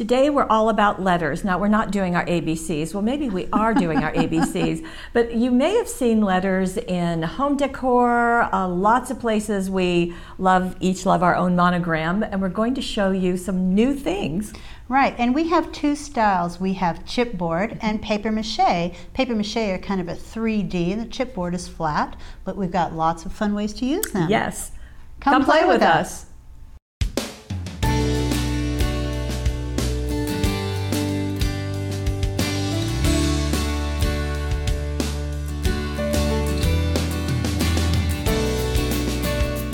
Today we're all about letters. Now we're not doing our ABCs. Well, maybe we are doing our ABCs, but you may have seen letters in home decor, lots of places. We each love our own monogram, and we're going to show you some new things. Right, and we have two styles. We have chipboard and paper mache. Paper mache are kind of a 3D, and the chipboard is flat, but we've got lots of fun ways to use them. Yes. Come play with us.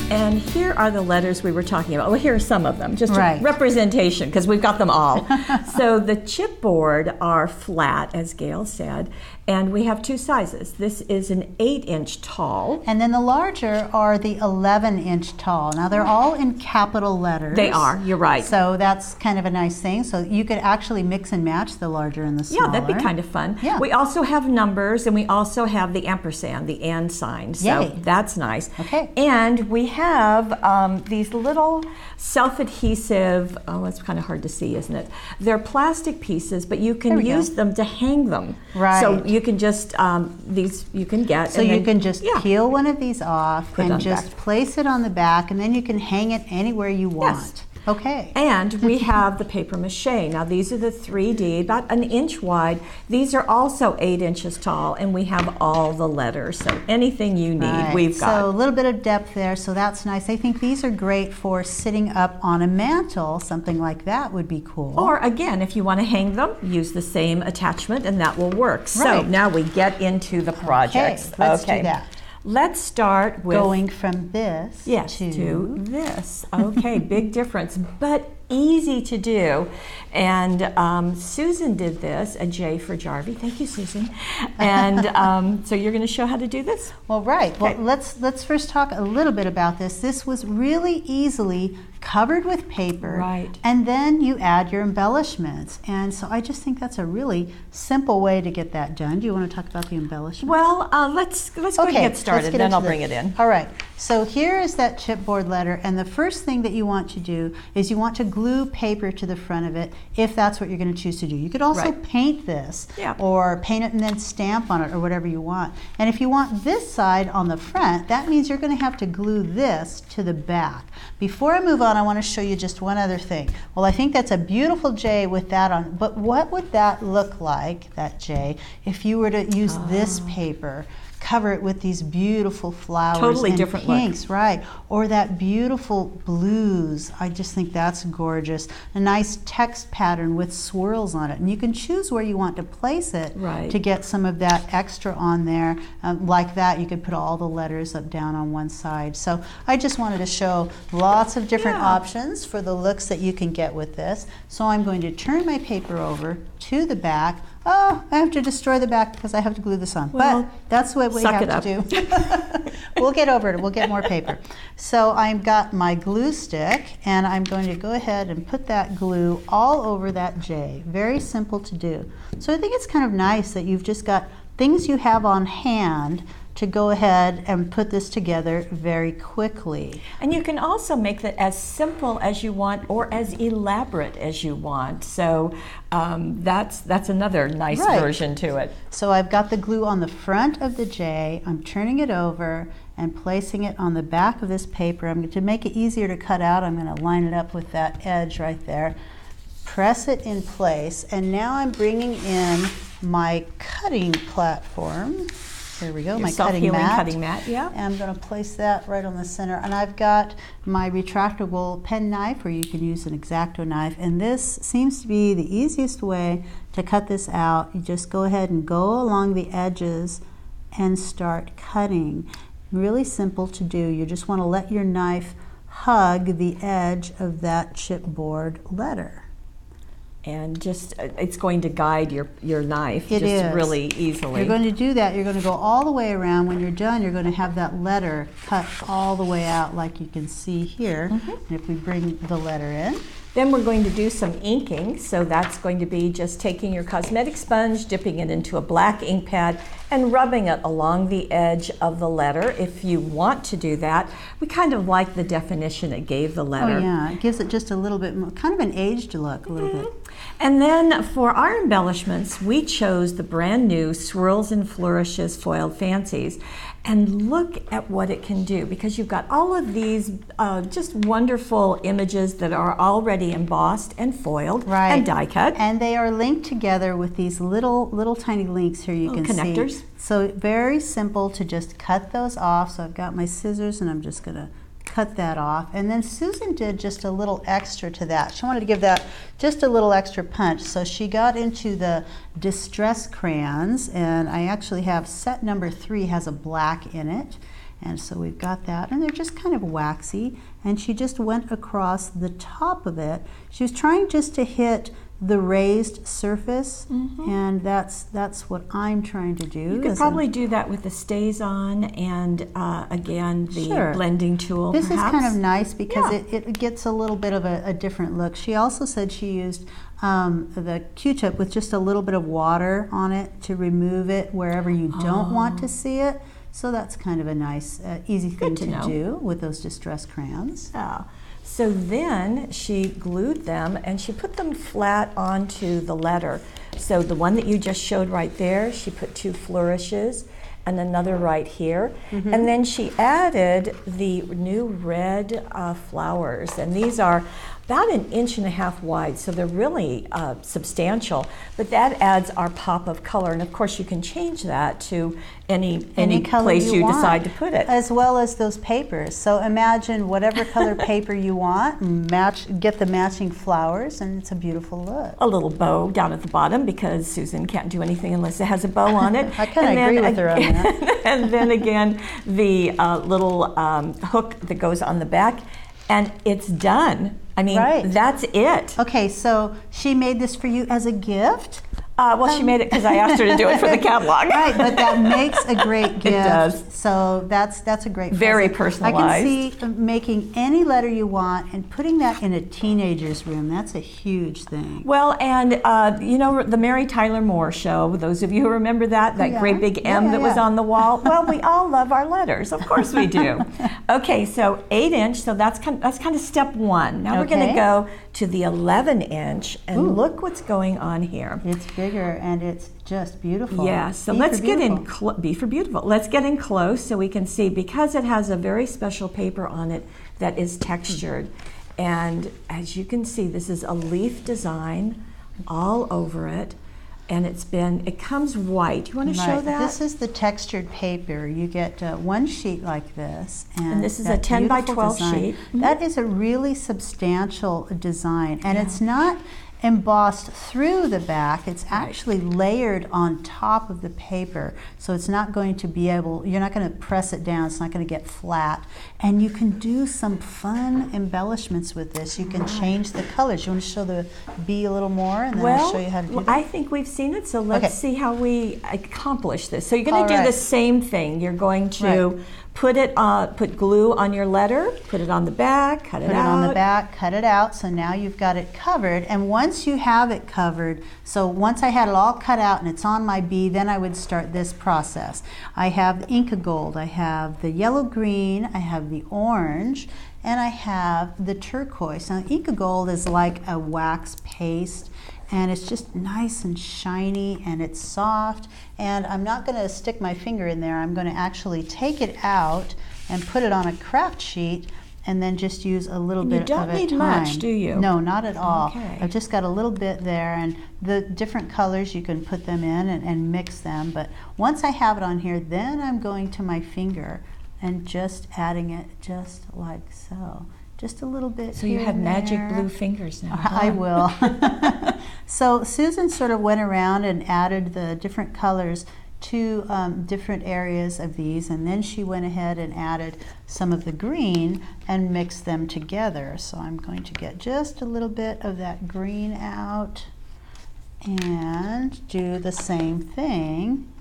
And here are the letters we were talking about. Well, here are some of them, just a representation, because we've got them all. So the chipboard are flat, as Gail said, and we have two sizes. This is an 8-inch tall. And then the larger are the 11-inch tall. Now they're all in capital letters. They are, you're right. So that's kind of a nice thing. So you could actually mix and match the larger and the smaller. Yeah, that'd be kind of fun. Yeah. We also have numbers, and we also have the ampersand, the and sign. So Yay. that's nice. Okay. And we have these little self-adhesive, it's kind of hard to see, isn't it? They're plastic pieces, but you can use them to hang them. Right. So you can just, these you can get. So you can just peel one of these off and just back. Place it on the back, and then you can hang it anywhere you want. Yes. Okay. And we have the paper mache. Now these are the 3D, about an inch wide. These are also 8 inches tall, and we have all the letters. So anything you need, we've got. So a little bit of depth there, so that's nice. I think these are great for sitting up on a mantle. Something like that would be cool. Or again, if you want to hang them, use the same attachment, and that will work. Right. So now we get into the projects. Okay, let's do that. Let's start with going from this to this. Okay, big difference, but easy to do. And Susan did this, a J for Jarvie. Thank you, Susan. And so you're going to show how to do this? Well, right. Okay. Well, let's first talk a little bit about this. This was really easily covered with paper, right? And then you add your embellishments. And so I just think that's a really simple way to get that done. Do you want to talk about the embellishments? Well, let's go ahead and get started, then I'll bring it in. All right. So here is that chipboard letter, and the first thing that you want to do is you want to glue paper to the front of it, if that's what you're going to choose to do. You could also paint this, or paint it and then stamp on it, or whatever you want. And if you want this side on the front, that means you're going to have to glue this to the back. Before I move on, I want to show you just one other thing. Well, I think that's a beautiful J with that on, but what would that look like, that J, if you were to use this paper? Cover it with these beautiful flowers, totally and different pinks, look. Right? Or that beautiful blues. I just think that's gorgeous. A nice text pattern with swirls on it, and you can choose where you want to place it to get some of that extra on there. Like that, you could put all the letters up down on one side. So I just wanted to show lots of different options for the looks that you can get with this. So I'm going to turn my paper over to the back. Oh, I have to destroy the back because I have to glue this on. Well, but that's what we have to do. We'll get over it. We'll get more paper. So I've got my glue stick, and I'm going to go ahead and put that glue all over that J. Very simple to do. So I think it's kind of nice that you've just got things you have on hand to go ahead and put this together very quickly. And you can also make that as simple as you want or as elaborate as you want. So that's another nice version to it. So I've got the glue on the front of the J. I'm turning it over and placing it on the back of this paper. To make it easier to cut out, I'm going to line it up with that edge right there. Press it in place, and now I'm bringing in my cutting platform. There we go, my cutting mat. Yeah. And I'm going to place that right on the center. And I've got my retractable pen knife, or you can use an X-Acto knife. And this seems to be the easiest way to cut this out. You just go ahead and go along the edges and start cutting. Really simple to do. You just want to let your knife hug the edge of that chipboard letter. And just, it's going to guide your knife really easily. You're going to do that. You're going to go all the way around. When you're done, you're going to have that letter cut all the way out like you can see here. And if we bring the letter in. Then we're going to do some inking. So that's going to be just taking your cosmetic sponge, dipping it into a black ink pad, and rubbing it along the edge of the letter. If you want to do that, we kind of like the definition it gave the letter. Oh yeah, it gives it just a little bit more, kind of an aged look, a little bit. And then for our embellishments, we chose the brand new Swirls and Flourishes Foiled Fancies. And look at what it can do, because you've got all of these just wonderful images that are already embossed and foiled and die cut. And they are linked together with these little tiny links here you can connectors. See. So very simple to just cut those off. So I've got my scissors and I'm just going to cut that off. And then Susan did just a little extra to that. She wanted to give that just a little extra punch. So she got into the distress crayons, and I actually have set number 3 has a black in it. And so we've got that, and they're just kind of waxy. And she just went across the top of it. She was trying just to hit the raised surface, and that's what I'm trying to do. You could probably do that with the StazOn and again the blending tool. This is kind of nice because it gets a little bit of a different look. She also said she used the Q-tip with just a little bit of water on it to remove it wherever you don't want to see it. So that's kind of a nice, easy thing to do with those distress crayons. So then she glued them and she put them flat onto the letter. So the one that you just showed right there, she put 2 flourishes and another right here. And then she added the new red flowers. And these are about 1.5 inches wide, so they're really substantial. But that adds our pop of color. And of course you can change that to any place you decide to put it. As well as those papers. So imagine whatever color paper you want, get the matching flowers, and it's a beautiful look. A little bow down at the bottom, because Susan can't do anything unless it has a bow on it. I kind of agree with her on that. And then again, the little hook that goes on the back, and it's done. I mean, that's it. Okay, so she made this for you as a gift? Well, she made it because I asked her to do it for the catalog. Right, but that makes a great gift. It does. So that's a great present. Very personalized. I can see making any letter you want and putting that in a teenager's room. That's a huge thing. Well, and you know, the Mary Tyler Moore show, those of you who remember that great big M that was on the wall, well, we all love our letters. Of course we do. Okay, so 8-inch, so that's kind of step 1. Now we're going to go to the 11-inch, and look what's going on here. It's bigger and it's just beautiful. Yeah, so let's get in, B for beautiful. Let's get in close so we can see, because it has a very special paper on it that is textured. And as you can see, this is a leaf design all over it. And it comes white. You want to show that? This is the textured paper. You get one sheet like this. And this is a 10 by 12 sheet. That is a really substantial design. And it's not embossed through the back. It's actually layered on top of the paper. So it's not going to be you're not going to press it down. It's not going to get flat. And you can do some fun embellishments with this. You can change the colors. You want to show the bee a little more, and then I'll show you how to do that? I think we've seen it, so let's see how we accomplish this. So you're going to do the same thing. You're going to put glue on your letter, put it on the back, cut it out. Put it on the back, cut it out, so now you've got it covered. And once you have it covered, so once I had it all cut out and it's on my bee, then I would start this process. I have the Inca Gold, I have the yellow green, I have the orange, and I have the turquoise. Now Inca Gold is like a wax paste, and it's just nice and shiny, and it's soft. And I'm not going to stick my finger in there. I'm going to actually take it out and put it on a craft sheet, and then just use a little bit of it. You don't need much, do you? No, not at all. Okay. I've just got a little bit there, and the different colors, you can put them in and mix them. But once I have it on here, then I'm going to my finger and just adding it just like so. Just a little bit. So you have magic blue fingers now. I will. So Susan sort of went around and added the different colors to different areas of these, and then she went ahead and added some of the green and mixed them together. So I'm going to get just a little bit of that green out and do the same thing.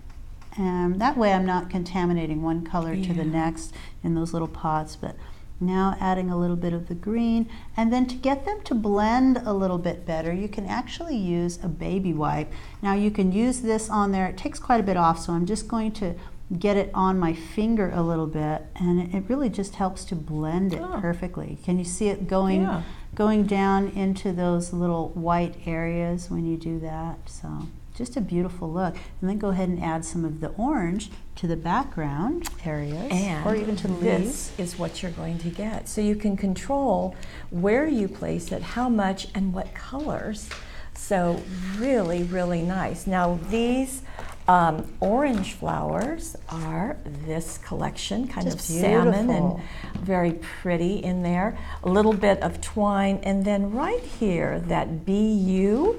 And that way I'm not contaminating one color to the next in those little pots. But Now adding a little bit of the green, and then to get them to blend a little bit better, you can actually use a baby wipe. Now you can use this on there. It takes quite a bit off, so I'm just going to get it on my finger a little bit, and it really just helps to blend it perfectly. Can you see it going down into those little white areas when you do that? So just a beautiful look. And then go ahead and add some of the orange to the background areas, or even to the leaves. This is what you're going to get. So you can control where you place it, how much, and what colors. So really, really nice. Now these orange flowers are this collection, kind of salmon and very pretty in there. A little bit of twine, and then right here, that BU,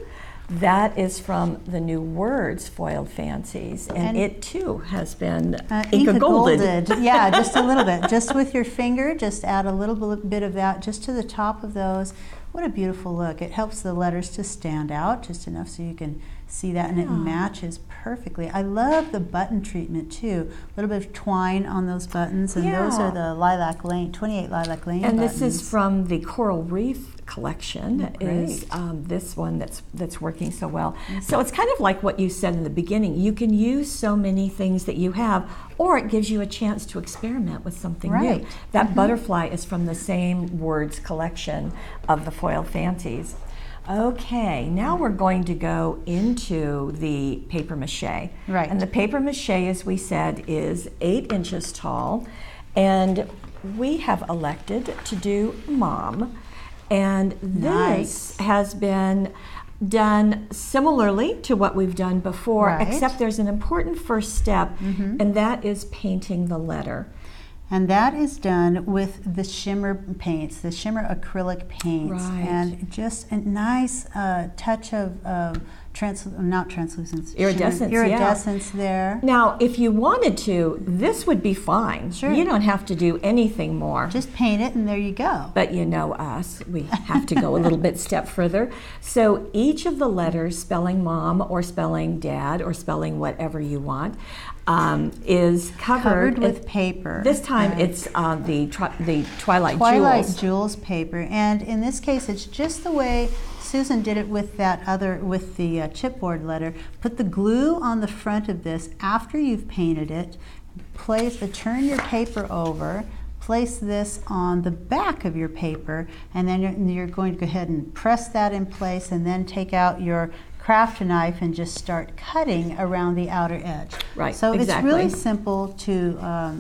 that is from the New Words Foiled Fancies, and it too has been Inka Golded. Yeah, just a little bit. Just with your finger, just add a little bit of that just to the top of those. What a beautiful look. It helps the letters to stand out just enough so you can see that, and it matches perfectly. I love the button treatment too. A little bit of twine on those buttons, and those are the lilac lane, 28 lilac lane and buttons. This is from the Coral Reef collection. Is this one that's working so well. So it's kind of like what you said in the beginning. You can use so many things that you have, or it gives you a chance to experiment with something new. That butterfly is from the same Words collection of the Foiled Fancies. Okay, now we're going to go into the paper mache. Right. And the paper mache, as we said, is 8 inches tall, and we have elected to do Mom. And this has been done similarly to what we've done before, except there's an important first step, and that is painting the letter. And that is done with the shimmer paints, the shimmer acrylic paints, and just a nice touch of iridescence there. Now, if you wanted to, this would be fine. Sure. You don't have to do anything more. Just paint it, and there you go. But you know us, we have to go a little bit step further. So each of the letters, spelling Mom or spelling Dad or spelling whatever you want, is covered with paper. This time it's the Twilight Jewels paper, and in this case it's just the way Susan did it with the chipboard letter. Put the glue on the front of this after you've painted it. Turn your paper over. Place this on the back of your paper, and then you're going to go ahead and press that in place, and then take out your craft knife and just start cutting around the outer edge. Right. So it's really simple to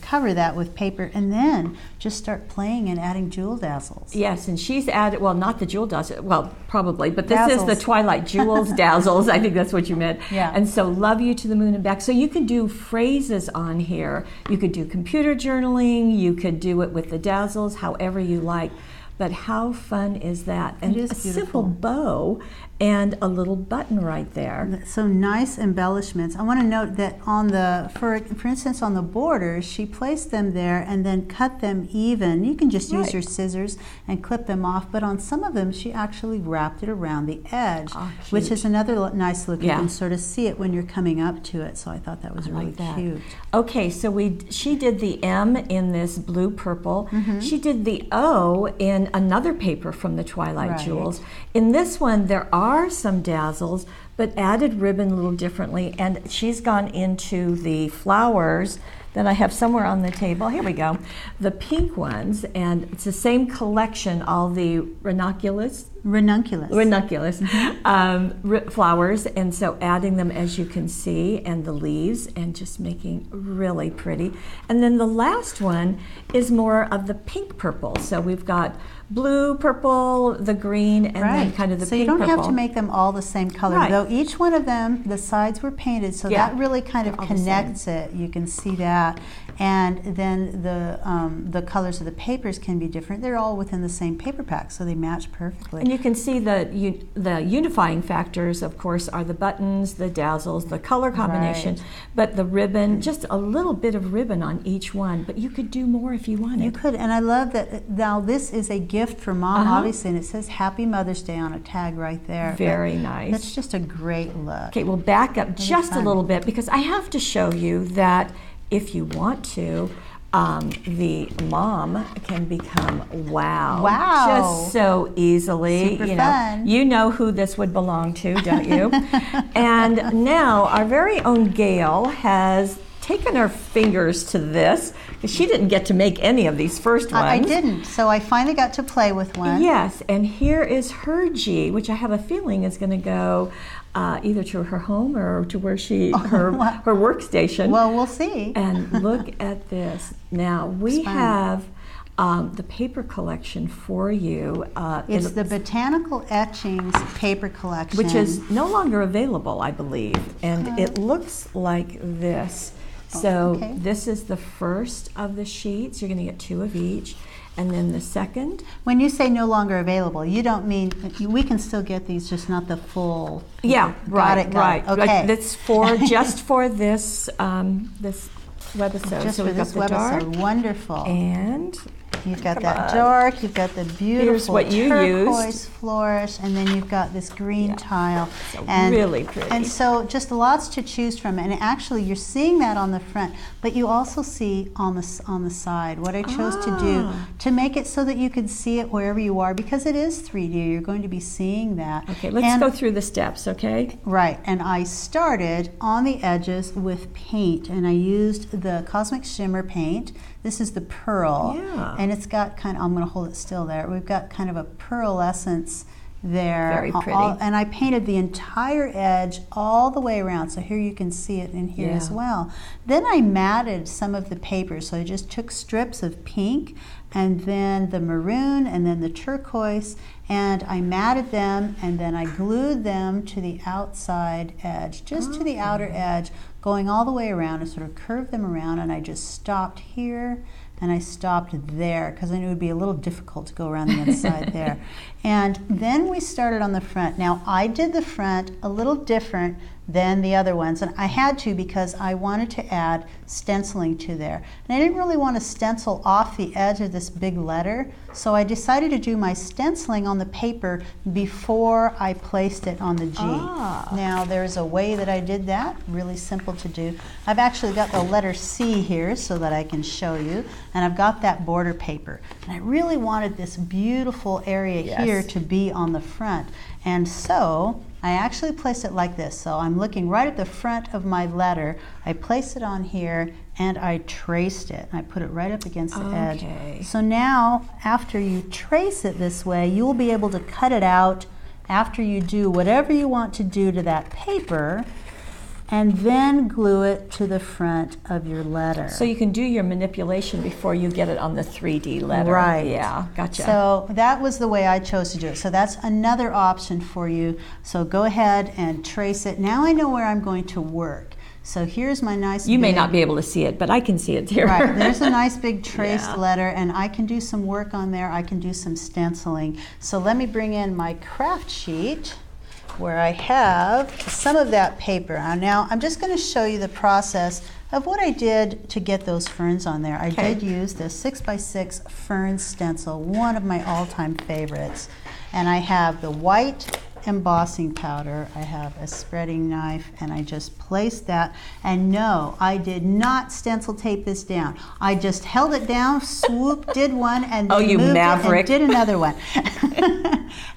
cover that with paper, and then just start playing and adding jewel dazzles. Yes, and she's added, well, not the jewel dazzles, well, probably, but this is the Twilight Jewels dazzles. I think that's what you meant. Yeah. And so love you to the moon and back. So you could do phrases on here. You could do computer journaling. You could do it with the dazzles, however you like. But how fun is that? And it is a simple bow and a little button right there. So nice embellishments. I want to note that on for instance, on the borders, she placed them there and then cut them even. You can just use your scissors and clip them off, but on some of them, she actually wrapped it around the edge, which is another nice look. You can sort of see it when you're coming up to it, so I thought that was really cute. Okay, so she did the M in this blue purple. She did the O in another paper from the Twilight Jewels. In this one, there are some dazzles, but added ribbon a little differently, and she's gone into the flowers that I have somewhere on the table. Here we go. The pink ones, and it's the same collection, all the ranunculus flowers, and so adding them, as you can see, and the leaves, and just making really pretty. And then the last one is more of the pink purple. So we've got blue, purple, the green, and then kind of the pink purple. So you don't have to make them all the same color, though each one of them, the sides were painted, so that really kind of connects it. You can see that. And then the colors of the papers can be different. They're all within the same paper pack, so they match perfectly. And you can see the unifying factors, of course, are the buttons, the dazzles, the color combination, but the ribbon, just a little bit of ribbon on each one. But you could do more if you wanted. You could, and I love that now this is a gift for Mom, obviously, and it says Happy Mother's Day on a tag right there. Very nice. That's just a great look. Okay, we'll back up just a little bit, because I have to show you that if you want to, the mom can become wow. Wow. Just so easily. Super fun. You know who this would belong to, don't you? And now our very own Gail has taken her fingers to this, because she didn't get to make any of these first ones. I didn't, so I finally got to play with one. Yes, and here is her G, which I have a feeling is going to go either to her home or to where her workstation. Well, we'll see. And look at this. Now, we have the paper collection for you. It's the Botanical Etchings paper collection. Which is no longer available, I believe. And it looks like this. So this is the first of the sheets. You're going to get 2 of each. And then the second. When you say no longer available, you don't mean, we can still get these, just not the full. Yeah, right. Okay. Like that's just for this this webisode. Just so for we've this got the webisode. dark, Wonderful. and you've got that dark, you've got the beautiful what you turquoise used. flourish, and then you've got this green tile. So and, really pretty. And so just lots to choose from. And actually you're seeing that on the front, but you also see on the side what I chose to do to make it so that you could see it wherever you are, because it is 3D. You're going to be seeing that. Okay, let's go through the steps, okay? Right, and I started on the edges with paint, and I used the Cosmic Shimmer paint. This is the pearl, and it's got kind of, I'm going to hold it still there. We've got kind of a pearlescence there. Very pretty. And I painted the entire edge all the way around, so here you can see it in here as well. Then I matted some of the paper, so I just took strips of pink, and then the maroon, and then the turquoise, and I matted them, and then I glued them to the outside edge, just to the outer edge, going all the way around, and sort of curved them around, and I just stopped here, and I stopped there, because I knew it would be a little difficult to go around the inside there. And then we started on the front. Now, I did the front a little different than the other ones, and I had to because I wanted to add stenciling to there. And I didn't really want to stencil off the edge of this big letter, so I decided to do my stenciling on the paper before I placed it on the G. Now, there's a way that I did that, really simple to do. I've actually got the letter C here so that I can show you, and I've got that border paper. And I really wanted this beautiful area here to be on the front. And so I actually placed it like this. So I'm looking right at the front of my letter. I placed it on here, and I traced it. I put it right up against the edge. So now, after you trace it this way, you'll be able to cut it out after you do whatever you want to do to that paper, and then glue it to the front of your letter. So you can do your manipulation before you get it on the 3D letter. Right. Yeah, gotcha. So that was the way I chose to do it. So that's another option for you. So go ahead and trace it. Now I know where I'm going to work. So here's my nice You may not be able to see it, but I can see it here. Right, there's a nice big traced letter, and I can do some work on there. I can do some stenciling. So let me bring in my craft sheet, where I have some of that paper. Now I'm just going to show you the process of what I did to get those ferns on there. I did use the 6x6 fern stencil, one of my all-time favorites. And I have the white embossing powder, I have a spreading knife, and I just placed that. And no, I did not stencil tape this down. I just held it down, swoop, did one, and then you moved maverick. it and did another one.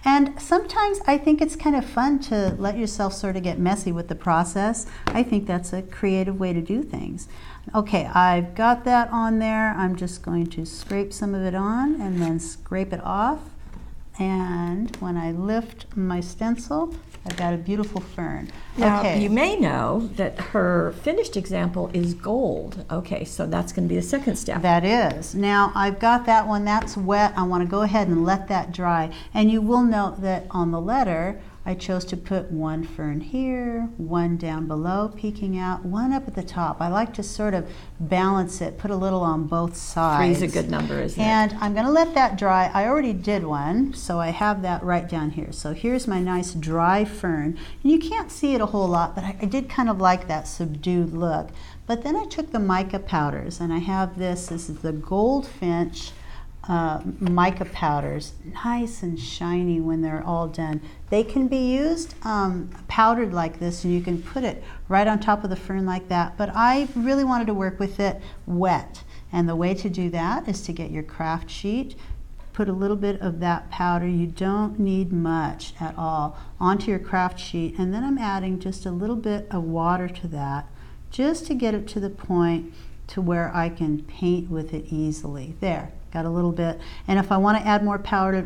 And sometimes I think it's kind of fun to let yourself sort of get messy with the process. I think that's a creative way to do things. Okay, I've got that on there. I'm just going to scrape some of it on and then scrape it off. And when I lift my stencil, I've got a beautiful fern. Now, you may know that her finished example is gold. Okay, so that's going to be the second step. That is. Now, I've got that one. That's wet. I want to go ahead and let that dry. And you will note that on the letter, I chose to put one fern here, one down below peeking out, one up at the top. I like to sort of balance it, put a little on both sides. 3's a good number, isn't it? And I'm going to let that dry. I already did one, so I have that right down here. So here's my nice dry fern. And you can't see it a whole lot, but I did kind of like that subdued look. But then I took the mica powders, and I have this is the Goldfinch mica powders, nice and shiny when they're all done. They can be used powdered like this, and you can put it right on top of the fern like that, but I really wanted to work with it wet. And the way to do that is to get your craft sheet, put a little bit of that powder, you don't need much at all, onto your craft sheet, and then I'm adding just a little bit of water to that, just to get it to the point to where I can paint with it easily. There, got a little bit, and if I want to add more powder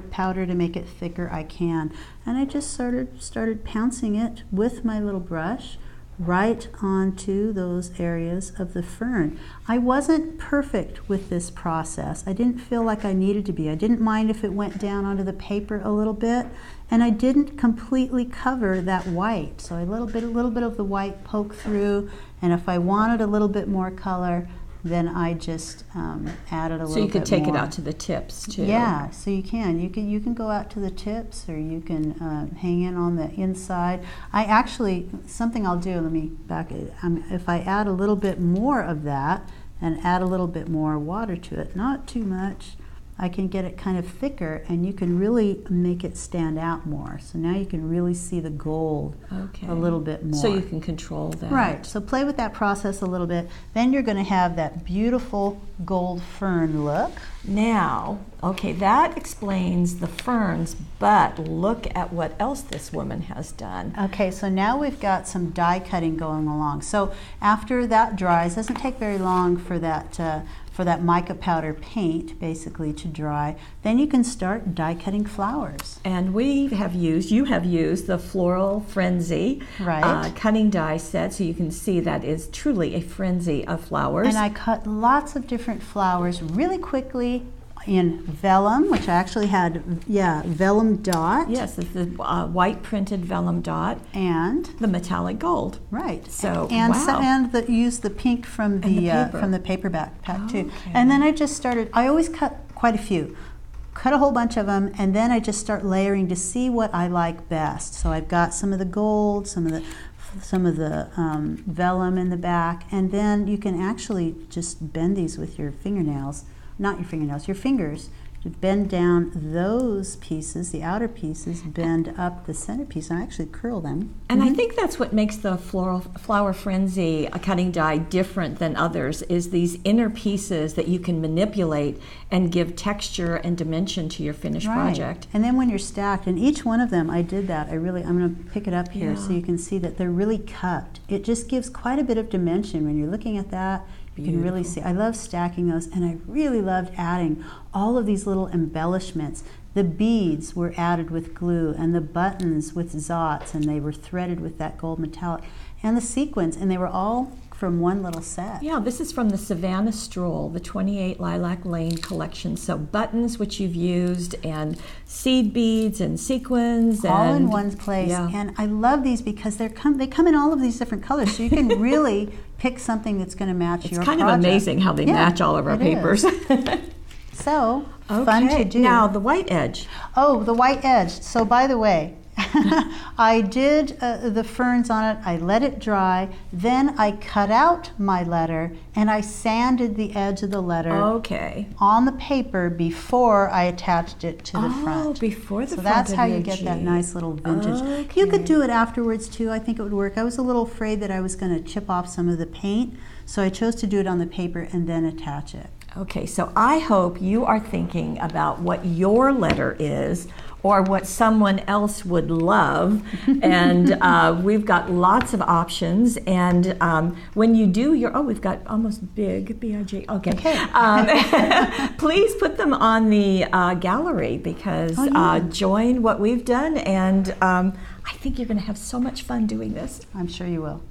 to make it thicker, I can. And I just started pouncing it with my little brush right onto those areas of the fern. I wasn't perfect with this process. I didn't feel like I needed to be. I didn't mind if it went down onto the paper a little bit, and I didn't completely cover that white. So a little bit of the white poke through, and if I wanted a little bit more color, then I just added a little bit more. So you could take it out to the tips too. Yeah, so you can go out to the tips, or you can hang in on the inside. I actually, something I'll do, let me back it. If I add a little bit more of that and add a little bit more water to it, not too much, I can get it kind of thicker, and you can really make it stand out more. So now you can really see the gold a little bit more. So you can control that. Right, so play with that process a little bit. Then you're going to have that beautiful gold fern look. Now, okay, that explains the ferns, but look at what else this woman has done. Okay, so now we've got some die cutting going along. So after that dries, doesn't take very long for that mica powder paint basically to dry, then you can start die cutting flowers. And you have used the Floral Frenzy cutting die set, so you can see that is truly a frenzy of flowers. And I cut lots of different flowers really quickly in vellum, which I actually had, vellum dot. Yes, it's the white printed vellum dot. And the metallic gold. Right. So, use the pink from the paper backpack too. And then I always cut quite a few. Cut a whole bunch of them, and then I just start layering to see what I like best. So I've got some of the gold, some of the vellum in the back, and then you can actually just bend these with your fingernails. Not your fingernails, your fingers, to bend down those pieces, the outer pieces, bend up the center piece, and actually curl them. And I think that's what makes the Flower Frenzy cutting die different than others, is these inner pieces that you can manipulate and give texture and dimension to your finished project. And then when you're stacked, and each one of them, I did that. I'm going to pick it up here so you can see that they're really cut. It just gives quite a bit of dimension when you're looking at that. You can really see. I love stacking those, and I really loved adding all of these little embellishments. The beads were added with glue, and the buttons with zots, and they were threaded with that gold metallic, and the sequins, and they were all from one little set. Yeah, this is from the Savannah Stroll, the 28 Lilac Lane collection. So buttons, which you've used, and seed beads and sequins. All in one place. Yeah. And I love these because they come in all of these different colors, so you can really pick something that's going to match your project. It's kind of amazing how they match all of our papers. So, fun to do. Now, the white edge. Oh, the white edge. So, by the way, I did the ferns on it. I let it dry. Then I cut out my letter, and I sanded the edge of the letter on the paper before I attached it to the front. Oh, before the front. So that's how you get that nice little vintage. You could do it afterwards too. I think it would work. I was a little afraid that I was going to chip off some of the paint, so I chose to do it on the paper and then attach it. Okay, so I hope you are thinking about what your letter is, or what someone else would love. And we've got lots of options. And when you do we've got almost big, B-I-G, okay. Please put them on the gallery, because join what we've done. And I think you're gonna have so much fun doing this. I'm sure you will.